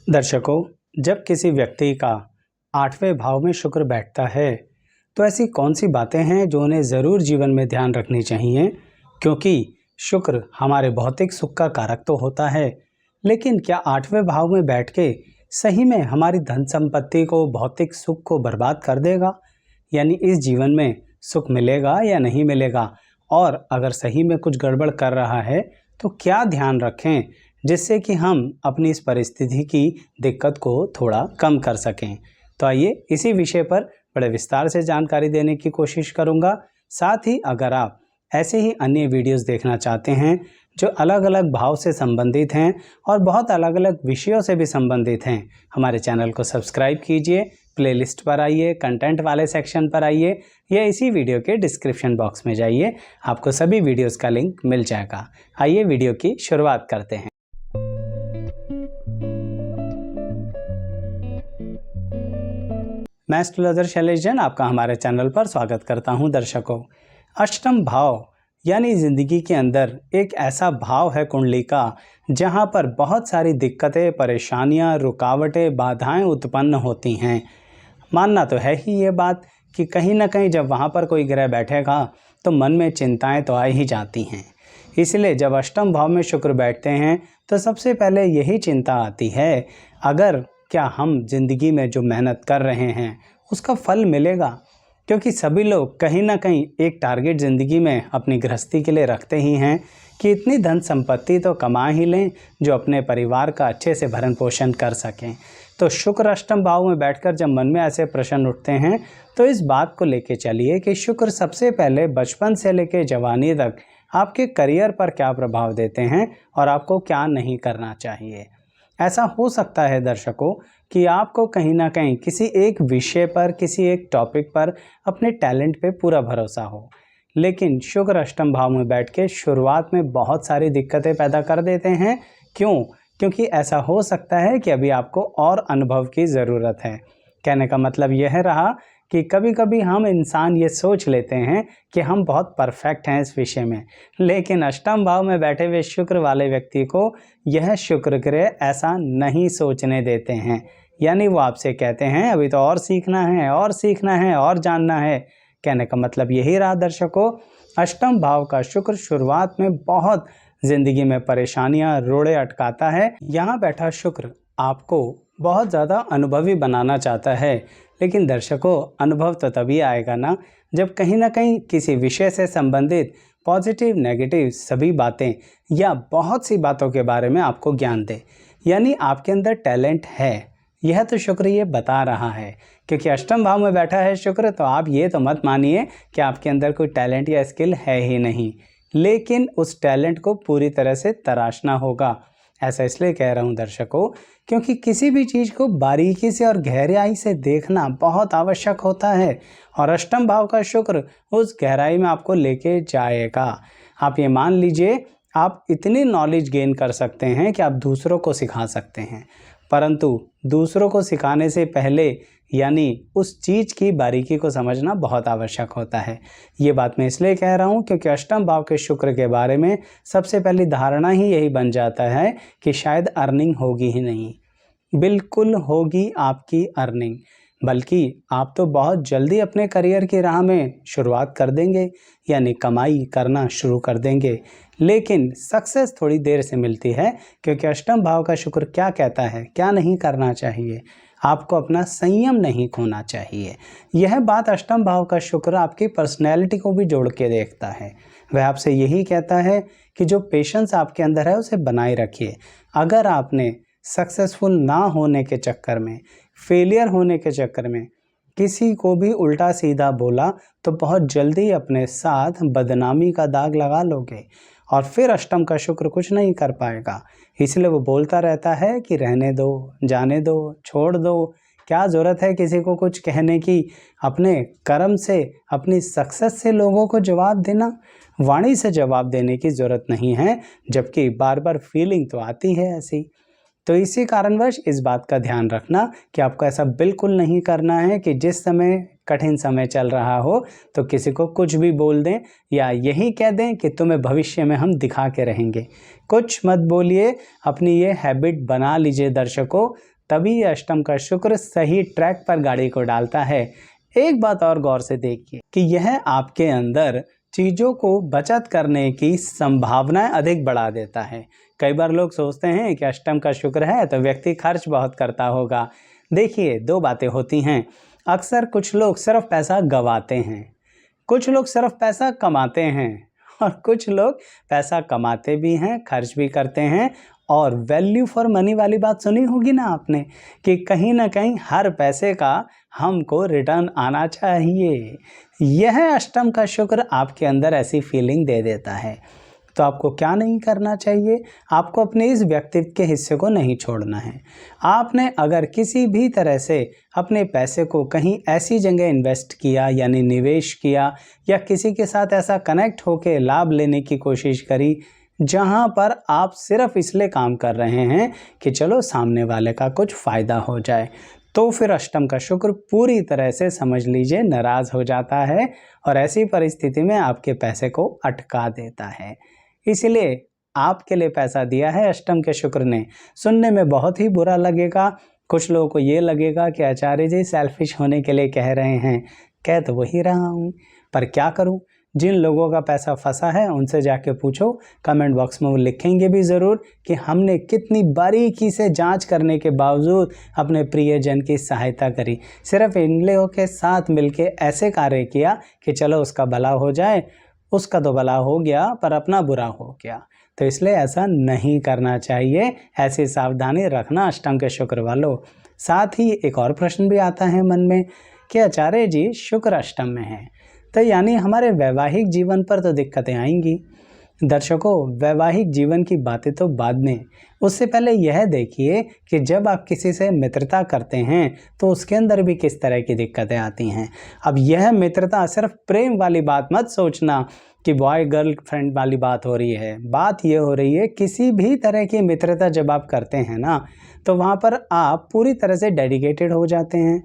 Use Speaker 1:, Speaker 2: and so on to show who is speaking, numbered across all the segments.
Speaker 1: दर्शकों, जब किसी व्यक्ति का 8वें भाव में शुक्र बैठता है तो ऐसी कौन सी बातें हैं जो उन्हें ज़रूर जीवन में ध्यान रखनी चाहिए। क्योंकि शुक्र हमारे भौतिक सुख का कारक तो होता है, लेकिन क्या 8वें भाव में बैठ के सही में हमारी धन संपत्ति को, भौतिक सुख को बर्बाद कर देगा? यानी इस जीवन में सुख मिलेगा या नहीं मिलेगा, और अगर सही में कुछ गड़बड़ कर रहा है तो क्या ध्यान रखें जिससे कि हम अपनी इस परिस्थिति की दिक्कत को थोड़ा कम कर सकें। तो आइए इसी विषय पर बड़े विस्तार से जानकारी देने की कोशिश करूंगा। साथ ही अगर आप ऐसे ही अन्य वीडियोस देखना चाहते हैं जो अलग अलग भाव से संबंधित हैं और बहुत अलग अलग विषयों से भी संबंधित हैं, हमारे चैनल को सब्सक्राइब कीजिए, प्लेलिस्ट पर आइए, कंटेंट वाले सेक्शन पर आइए या इसी वीडियो के डिस्क्रिप्शन बॉक्स में जाइए, आपको सभी वीडियोस का लिंक मिल जाएगा। आइए वीडियो की शुरुआत करते हैं। मैं एस्ट्रोलॉजर शैलेश जैन आपका हमारे चैनल पर स्वागत करता हूं। दर्शकों, अष्टम भाव यानी ज़िंदगी के अंदर एक ऐसा भाव है कुंडली का जहां पर बहुत सारी दिक्कतें, परेशानियां, रुकावटें, बाधाएं उत्पन्न होती हैं। मानना तो है ही ये बात कि कहीं ना कहीं जब वहां पर कोई ग्रह बैठेगा तो मन में चिंताएं तो आ ही जाती हैं। इसलिए जब अष्टम भाव में शुक्र बैठते हैं तो सबसे पहले यही चिंता आती है, अगर क्या हम जिंदगी में जो मेहनत कर रहे हैं उसका फल मिलेगा। क्योंकि सभी लोग कहीं ना कहीं एक टारगेट ज़िंदगी में अपनी गृहस्थी के लिए रखते ही हैं कि इतनी धन संपत्ति तो कमा ही लें जो अपने परिवार का अच्छे से भरण पोषण कर सकें। तो शुक्र अष्टम भाव में बैठकर जब मन में ऐसे प्रश्न उठते हैं तो इस बात को लेके चलिए कि शुक्र सबसे पहले बचपन से लेके जवानी तक आपके करियर पर क्या प्रभाव देते हैं और आपको क्या नहीं करना चाहिए। ऐसा हो सकता है दर्शकों कि आपको कहीं ना कहीं किसी एक विषय पर, किसी एक टॉपिक पर अपने टैलेंट पे पूरा भरोसा हो, लेकिन शुक्र अष्टम भाव में बैठ के शुरुआत में बहुत सारी दिक्कतें पैदा कर देते हैं। क्यों? क्योंकि ऐसा हो सकता है कि अभी आपको और अनुभव की ज़रूरत है। कहने का मतलब यह रहा कि कभी कभी हम इंसान ये सोच लेते हैं कि हम बहुत परफेक्ट हैं इस विषय में, लेकिन अष्टम भाव में बैठे हुए शुक्र वाले व्यक्ति को यह शुक्र ग्रह ऐसा नहीं सोचने देते हैं। यानी वो आपसे कहते हैं अभी तो और सीखना है, और सीखना है, और जानना है। कहने का मतलब यही रहा दर्शकों, अष्टम भाव का शुक्र शुरुआत में बहुत ज़िंदगी में परेशानियां, रोड़े अटकाता है। यहाँ बैठा शुक्र आपको बहुत ज़्यादा अनुभवी बनाना चाहता है, लेकिन दर्शकों अनुभव तो तभी आएगा ना जब कहीं ना कहीं किसी विषय से संबंधित पॉजिटिव, नेगेटिव सभी बातें या बहुत सी बातों के बारे में आपको ज्ञान दे। यानी आपके अंदर टैलेंट है, यह तो शुक्र ये बता रहा है। क्योंकि अष्टम भाव में बैठा है शुक्र, तो आप ये तो मत मानिए कि आपके अंदर कोई टैलेंट या स्किल है ही नहीं, लेकिन उस टैलेंट को पूरी तरह से तराशना होगा। ऐसा इसलिए कह रहा हूँ दर्शकों, क्योंकि किसी भी चीज़ को बारीकी से और गहराई से देखना बहुत आवश्यक होता है, और अष्टम भाव का शुक्र उस गहराई में आपको लेके जाएगा। आप ये मान लीजिए, आप इतनी नॉलेज गेन कर सकते हैं कि आप दूसरों को सिखा सकते हैं, परंतु दूसरों को सिखाने से पहले यानी उस चीज़ की बारीकी को समझना बहुत आवश्यक होता है। ये बात मैं इसलिए कह रहा हूँ क्योंकि अष्टम भाव के शुक्र के बारे में सबसे पहली धारणा ही यही बन जाता है कि शायद अर्निंग होगी ही नहीं। बिल्कुल होगी आपकी अर्निंग, बल्कि आप तो बहुत जल्दी अपने करियर की राह में शुरुआत कर देंगे, यानी कमाई करना शुरू कर देंगे। लेकिन सक्सेस थोड़ी देर से मिलती है, क्योंकि अष्टम भाव का शुक्र क्या कहता है, क्या नहीं करना चाहिए। आपको अपना संयम नहीं खोना चाहिए। यह बात अष्टम भाव का शुक्र आपकी पर्सनैलिटी को भी जोड़ के देखता है। वह आपसे यही कहता है कि जो पेशेंस आपके अंदर है उसे बनाए रखिए। अगर आपने सक्सेसफुल ना होने के चक्कर में, फेलियर होने के चक्कर में किसी को भी उल्टा सीधा बोला तो बहुत जल्दी अपने साथ बदनामी का दाग लगा लोगे, और फिर अष्टम का शुक्र कुछ नहीं कर पाएगा। इसलिए वो बोलता रहता है कि रहने दो, जाने दो, छोड़ दो, क्या ज़रूरत है किसी को कुछ कहने की। अपने कर्म से, अपनी सक्सेस से लोगों को जवाब देना, वाणी से जवाब देने की ज़रूरत नहीं है, जबकि बार बार फीलिंग तो आती है ऐसी। तो इसी कारणवश इस बात का ध्यान रखना कि आपको ऐसा बिल्कुल नहीं करना है कि जिस समय कठिन समय चल रहा हो तो किसी को कुछ भी बोल दें या यही कह दें कि तुम्हें भविष्य में हम दिखा के रहेंगे। कुछ मत बोलिए, अपनी ये हैबिट बना लीजिए दर्शकों, तभी ये अष्टम का शुक्र सही ट्रैक पर गाड़ी को डालता है। एक बात और गौर से देखिए कि यह आपके अंदर चीज़ों को बचत करने की संभावनाएं अधिक बढ़ा देता है। कई बार लोग सोचते हैं कि अष्टम का शुक्र है तो व्यक्ति खर्च बहुत करता होगा। देखिए, दो बातें होती हैं। अक्सर कुछ लोग सिर्फ पैसा गंवाते हैं, कुछ लोग सिर्फ पैसा कमाते हैं, और कुछ लोग पैसा कमाते भी हैं, खर्च भी करते हैं। और वैल्यू फॉर मनी वाली बात सुनी होगी ना आपने, कि कहीं ना कहीं हर पैसे का हमको रिटर्न आना चाहिए। यह अष्टम का शुक्र आपके अंदर ऐसी फीलिंग दे देता है। तो आपको क्या नहीं करना चाहिए? आपको अपने इस व्यक्तित्व के हिस्से को नहीं छोड़ना है। आपने अगर किसी भी तरह से अपने पैसे को कहीं ऐसी जगह इन्वेस्ट किया यानी निवेश किया, या किसी के साथ ऐसा कनेक्ट होकर लाभ लेने की कोशिश करी जहां पर आप सिर्फ इसलिए काम कर रहे हैं कि चलो सामने वाले का कुछ फ़ायदा हो जाए, तो फिर अष्टम का शुक्र पूरी तरह से समझ लीजिए नाराज़ हो जाता है और ऐसी परिस्थिति में आपके पैसे को अटका देता है। इसलिए आपके लिए पैसा दिया है अष्टम के शुक्र ने। सुनने में बहुत ही बुरा लगेगा, कुछ लोगों को ये लगेगा कि आचार्य जी सेल्फिश होने के लिए कह रहे हैं। कह तो वही रहा हूँ, पर क्या करूँ? जिन लोगों का पैसा फंसा है उनसे जाके पूछो, कमेंट बॉक्स में वो लिखेंगे भी ज़रूर कि हमने कितनी बारीकी से जांच करने के बावजूद अपने प्रियजन की सहायता करी। सिर्फ इन लोगों के साथ मिलके ऐसे कार्य किया कि चलो उसका भला हो जाए, उसका तो भला हो गया पर अपना बुरा हो गया। तो इसलिए ऐसा नहीं करना चाहिए, ऐसी सावधानी रखना अष्टम के शुक्र वालों। साथ ही एक और प्रश्न भी आता है मन में कि आचार्य जी शुक्र अष्टम में है तो यानी हमारे वैवाहिक जीवन पर तो दिक्कतें आएंगी। दर्शकों, वैवाहिक जीवन की बातें तो बाद में, उससे पहले यह देखिए कि जब आप किसी से मित्रता करते हैं तो उसके अंदर भी किस तरह की दिक्कतें आती हैं। अब यह मित्रता सिर्फ प्रेम वाली बात मत सोचना कि बॉय गर्ल फ्रेंड वाली बात हो रही है। बात यह हो रही है किसी भी तरह की मित्रता जब आप करते हैं ना, तो वहाँ पर आप पूरी तरह से डेडिकेटेड हो जाते हैं।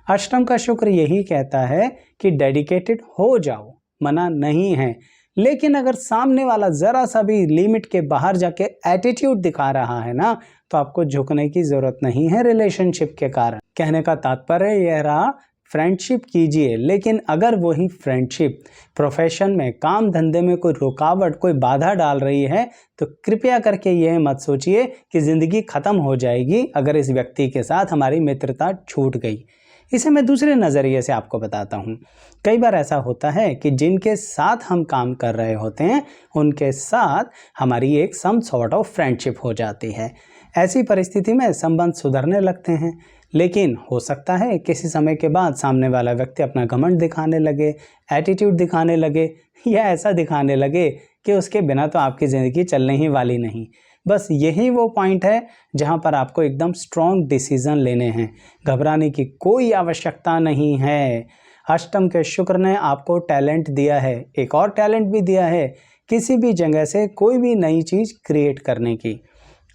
Speaker 1: अष्टम का शुक्र यही कहता है कि डेडिकेटेड हो जाओ, मना नहीं है। लेकिन अगर सामने वाला ज़रा सा भी लिमिट के बाहर जाके एटीट्यूड दिखा रहा है ना, तो आपको झुकने की ज़रूरत नहीं है रिलेशनशिप के कारण। कहने का तात्पर्य यह रहा, फ्रेंडशिप कीजिए, लेकिन अगर वही फ्रेंडशिप प्रोफेशन में, काम धंधे में कोई रुकावट, कोई बाधा डाल रही है, तो कृपया करके यह मत सोचिए कि ज़िंदगी ख़त्म हो जाएगी अगर इस व्यक्ति के साथ हमारी मित्रता छूट गई। इसे मैं दूसरे नज़रिए से आपको बताता हूँ। कई बार ऐसा होता है कि जिनके साथ हम काम कर रहे होते हैं उनके साथ हमारी एक सम सॉर्ट ऑफ फ्रेंडशिप हो जाती है। ऐसी परिस्थिति में संबंध सुधरने लगते हैं, लेकिन हो सकता है किसी समय के बाद सामने वाला व्यक्ति अपना घमंड दिखाने लगे, एटीट्यूड दिखाने लगे, या ऐसा दिखाने लगे कि उसके बिना तो आपकी ज़िंदगी चलने ही वाली नहीं। बस यही वो पॉइंट है जहाँ पर आपको एकदम स्ट्रॉन्ग डिसीज़न लेने हैं। घबराने की कोई आवश्यकता नहीं है। अष्टम के शुक्र ने आपको टैलेंट दिया है, एक और टैलेंट भी दिया है, किसी भी जगह से कोई भी नई चीज़ क्रिएट करने की।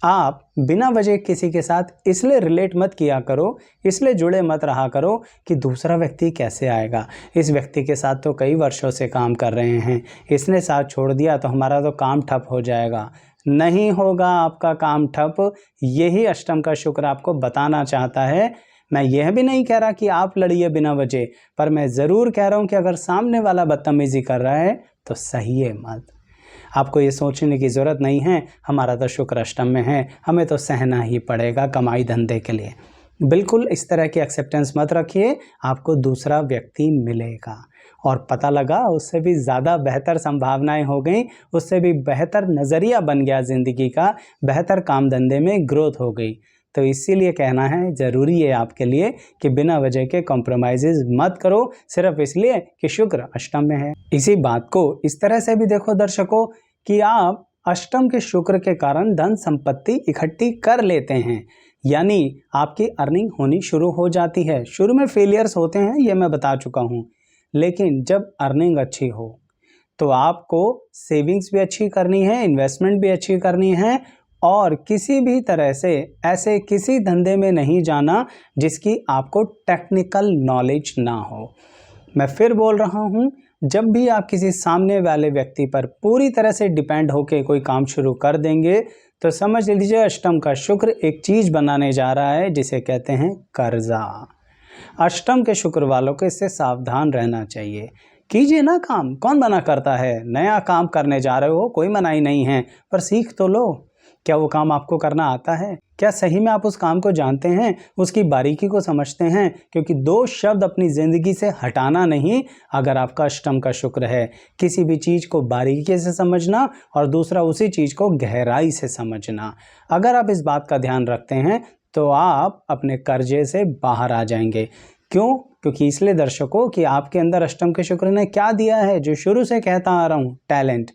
Speaker 1: आप बिना वजह किसी के साथ इसलिए रिलेट मत किया करो, इसलिए जुड़े मत रहा करो कि दूसरा व्यक्ति कैसे आएगा, इस व्यक्ति के साथ तो कई वर्षों से काम कर रहे हैं, इसने साथ छोड़ दिया तो हमारा तो काम ठप हो जाएगा। नहीं होगा आपका काम ठप, यही अष्टम का शुक्र आपको बताना चाहता है। मैं यह भी नहीं कह रहा कि आप लड़िए बिना वजह, पर मैं ज़रूर कह रहा हूँ कि अगर सामने वाला बदतमीज़ी कर रहा है तो सही है मत। आपको ये सोचने की ज़रूरत नहीं है हमारा तो शुक्र अष्टम में है, हमें तो सहना ही पड़ेगा कमाई धंधे के लिए। बिल्कुल इस तरह की एक्सेप्टेंस मत रखिए, आपको दूसरा व्यक्ति मिलेगा और पता लगा उससे भी ज़्यादा बेहतर संभावनाएं हो गई, उससे भी बेहतर नज़रिया बन गया ज़िंदगी का, बेहतर काम धंधे में ग्रोथ हो गई। तो इसीलिए कहना है, ज़रूरी है आपके लिए कि बिना वजह के कॉम्प्रोमाइज़ मत करो, सिर्फ इसलिए कि शुक्र अष्टम में है। इसी बात को इस तरह से भी देखो दर्शकों कि आप अष्टम के शुक्र के कारण धन संपत्ति इकट्ठी कर लेते हैं, यानी आपकी अर्निंग होनी शुरू हो जाती है। शुरू में फेलियर्स होते हैं, ये मैं बता चुका हूँ, लेकिन जब अर्निंग अच्छी हो तो आपको सेविंग्स भी अच्छी करनी है, इन्वेस्टमेंट भी अच्छी करनी है, और किसी भी तरह से ऐसे किसी धंधे में नहीं जाना जिसकी आपको टेक्निकल नॉलेज ना हो। मैं फिर बोल रहा हूँ, जब भी आप किसी सामने वाले व्यक्ति पर पूरी तरह से डिपेंड होकर कोई काम शुरू कर देंगे तो समझ लीजिए अष्टम का शुक्र एक चीज़ बनाने जा रहा है जिसे कहते हैं कर्जा। अष्टम के शुक्र वालों को इससे सावधान रहना चाहिए। कीजिए ना काम, कौन मना करता है। नया काम करने जा रहे हो, कोई मनाही नहीं है, पर सीख तो लो। क्या वो काम आपको करना आता है? क्या सही में आप उस काम को जानते हैं, उसकी बारीकी को समझते हैं? क्योंकि दो शब्द अपनी ज़िंदगी से हटाना नहीं, अगर आपका अष्टम का शुक्र है, किसी भी चीज़ को बारीकी से समझना और दूसरा उसी चीज़ को गहराई से समझना। अगर आप इस बात का ध्यान रखते हैं तो आप अपने कर्जे से बाहर आ जाएंगे। क्यों? क्योंकि इसलिए दर्शकों कि आपके अंदर अष्टम के शुक्र ने क्या दिया है, जो शुरू से कहता आ रहा हूँ, टैलेंट।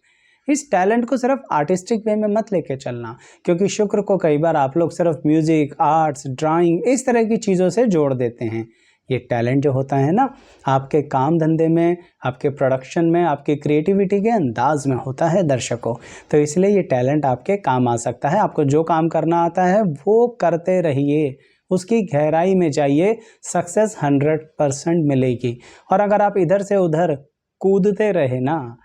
Speaker 1: इस टैलेंट को सिर्फ आर्टिस्टिक वे में मत लेके चलना, क्योंकि शुक्र को कई बार आप लोग सिर्फ म्यूजिक, आर्ट्स, ड्राइंग इस तरह की चीज़ों से जोड़ देते हैं। ये टैलेंट जो होता है ना, आपके काम धंधे में, आपके प्रोडक्शन में, आपकी क्रिएटिविटी के अंदाज में होता है दर्शकों। तो इसलिए ये टैलेंट आपके काम आ सकता है। आपको जो काम करना आता है वो करते रहिए, उसकी गहराई में जाइए, सक्सेस 100% मिलेगी। और अगर आप इधर से उधर कूदते रहे ना,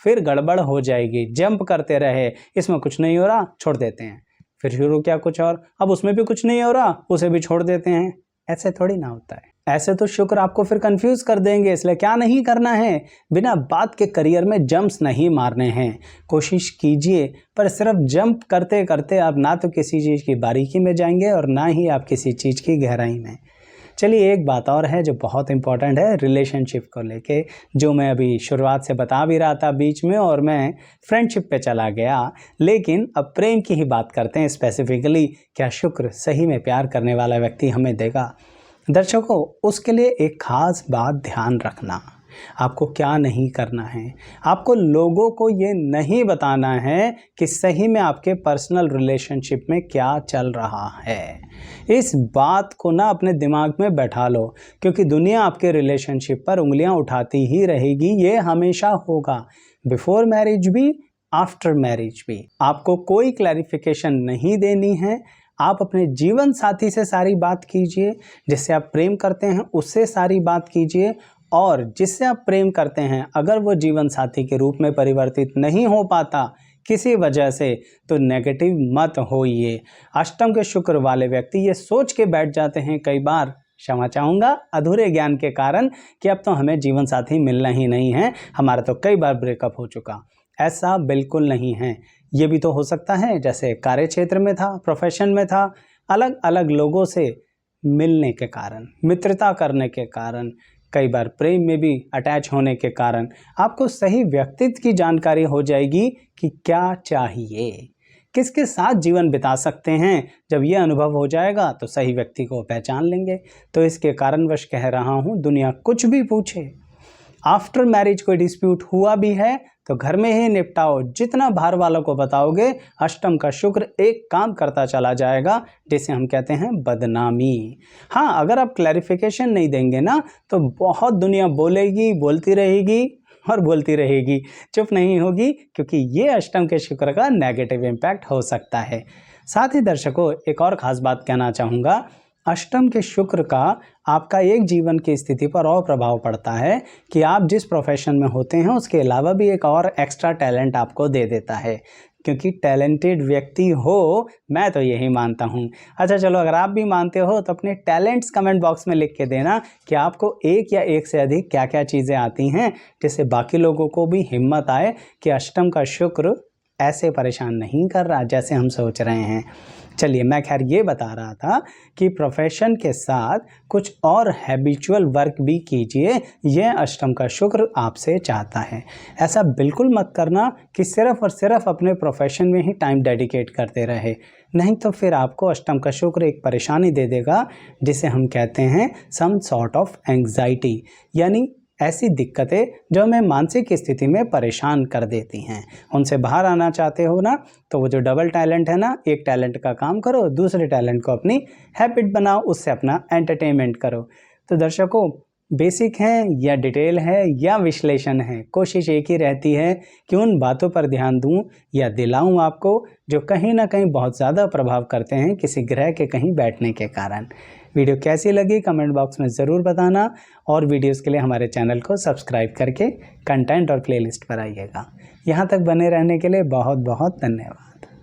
Speaker 1: फिर गड़बड़ हो जाएगी। जंप करते रहे, इसमें कुछ नहीं हो रहा, छोड़ देते हैं, फिर शुरू किया कुछ और, अब उसमें भी कुछ नहीं हो रहा, उसे भी छोड़ देते हैं। ऐसे थोड़ी ना होता है। ऐसे तो शुक्र आपको फिर कंफ्यूज कर देंगे। इसलिए क्या नहीं करना है, बिना बात के करियर में जंप्स नहीं मारने हैं। कोशिश कीजिए, पर सिर्फ जंप करते करते आप ना तो किसी चीज़ की बारीकी में जाएंगे और ना ही आप किसी चीज़ की गहराई में। चलिए एक बात और है जो बहुत इंपॉर्टेंट है रिलेशनशिप को लेके, जो मैं अभी शुरुआत से बता भी रहा था बीच में और मैं फ्रेंडशिप पे चला गया। लेकिन अब प्रेम की ही बात करते हैं स्पेसिफिकली। क्या शुक्र सही में प्यार करने वाला व्यक्ति हमें देगा? दर्शकों, उसके लिए एक खास बात ध्यान रखना। आपको क्या नहीं करना है, आपको लोगों को ये नहीं बताना है कि सही में आपके पर्सनल रिलेशनशिप में क्या चल रहा है। इस बात को ना अपने दिमाग में बैठा लो, क्योंकि दुनिया आपके रिलेशनशिप पर उंगलियां उठाती ही रहेगी। ये हमेशा होगा, बिफोर मैरिज भी, आफ्टर मैरिज भी। आपको कोई क्लैरिफिकेशन नहीं देनी है। आप अपने जीवन साथी से सारी बात कीजिए, जिससे आप प्रेम करते हैं उससे सारी बात कीजिए। और जिससे आप प्रेम करते हैं अगर वो जीवन साथी के रूप में परिवर्तित नहीं हो पाता किसी वजह से, तो नेगेटिव मत होइए। अष्टम के शुक्र वाले व्यक्ति ये सोच के बैठ जाते हैं कई बार, क्षमा चाहूँगा अधूरे ज्ञान के कारण, कि अब तो हमें जीवन साथी मिलना ही नहीं है, हमारा तो कई बार ब्रेकअप हो चुका। ऐसा बिल्कुल नहीं है। ये भी तो हो सकता है जैसे कार्य क्षेत्र में था, प्रोफेशन में था, अलग अलग लोगों से मिलने के कारण, मित्रता करने के कारण, कई बार प्रेम में भी अटैच होने के कारण आपको सही व्यक्तित्व की जानकारी हो जाएगी कि क्या चाहिए, किसके साथ जीवन बिता सकते हैं। जब ये अनुभव हो जाएगा तो सही व्यक्ति को पहचान लेंगे। तो इसके कारणवश कह रहा हूँ, दुनिया कुछ भी पूछे, आफ्टर मैरिज कोई डिस्प्यूट हुआ भी है तो घर में ही निपटाओ। जितना बाहर वालों को बताओगे, अष्टम का शुक्र एक काम करता चला जाएगा, जिसे हम कहते हैं बदनामी। हाँ, अगर आप क्लैरिफिकेशन नहीं देंगे ना, तो बहुत दुनिया बोलेगी, बोलती रहेगी और बोलती रहेगी, चुप नहीं होगी, क्योंकि ये अष्टम के शुक्र का नेगेटिव इम्पैक्ट हो सकता है। साथ ही दर्शकों, एक और ख़ास बात कहना चाहूँगा, अष्टम के शुक्र का आपका एक जीवन की स्थिति पर और प्रभाव पड़ता है कि आप जिस प्रोफेशन में होते हैं उसके अलावा भी एक और एक्स्ट्रा टैलेंट आपको दे देता है, क्योंकि टैलेंटेड व्यक्ति हो, मैं तो यही मानता हूँ। अच्छा चलो, अगर आप भी मानते हो तो अपने टैलेंट्स कमेंट बॉक्स में लिख के देना कि आपको एक या एक से अधिक क्या क्या चीज़ें आती हैं, जिससे बाकी लोगों को भी हिम्मत आए कि अष्टम का शुक्र ऐसे परेशान नहीं कर रहा जैसे हम सोच रहे हैं। चलिए, मैं खैर ये बता रहा था कि प्रोफेशन के साथ कुछ और हैबिचुअल वर्क भी कीजिए, यह अष्टम का शुक्र आपसे चाहता है। ऐसा बिल्कुल मत करना कि सिर्फ और सिर्फ अपने प्रोफेशन में ही टाइम डेडिकेट करते रहे, नहीं तो फिर आपको अष्टम का शुक्र एक परेशानी दे देगा, जिसे हम कहते हैं सम सॉर्ट ऑफ एंग्जाइटी, यानी ऐसी दिक्कतें जो हमें मानसिक स्थिति में परेशान कर देती हैं। उनसे बाहर आना चाहते हो ना, तो वो जो डबल टैलेंट है ना, एक टैलेंट का काम करो, दूसरे टैलेंट को अपनी हैबिट बनाओ, उससे अपना एंटरटेनमेंट करो। तो दर्शकों, बेसिक है या डिटेल है या विश्लेषण है, कोशिश एक ही रहती है कि उन बातों पर ध्यान दूं या दिलाऊं आपको जो कहीं ना कहीं बहुत ज़्यादा प्रभाव करते हैं किसी ग्रह के कहीं बैठने के कारण। वीडियो कैसी लगी कमेंट बॉक्स में ज़रूर बताना, और वीडियोस के लिए हमारे चैनल को सब्सक्राइब करके कंटेंट और प्लेलिस्ट पर आइएगा। यहाँ तक बने रहने के लिए बहुत बहुत धन्यवाद।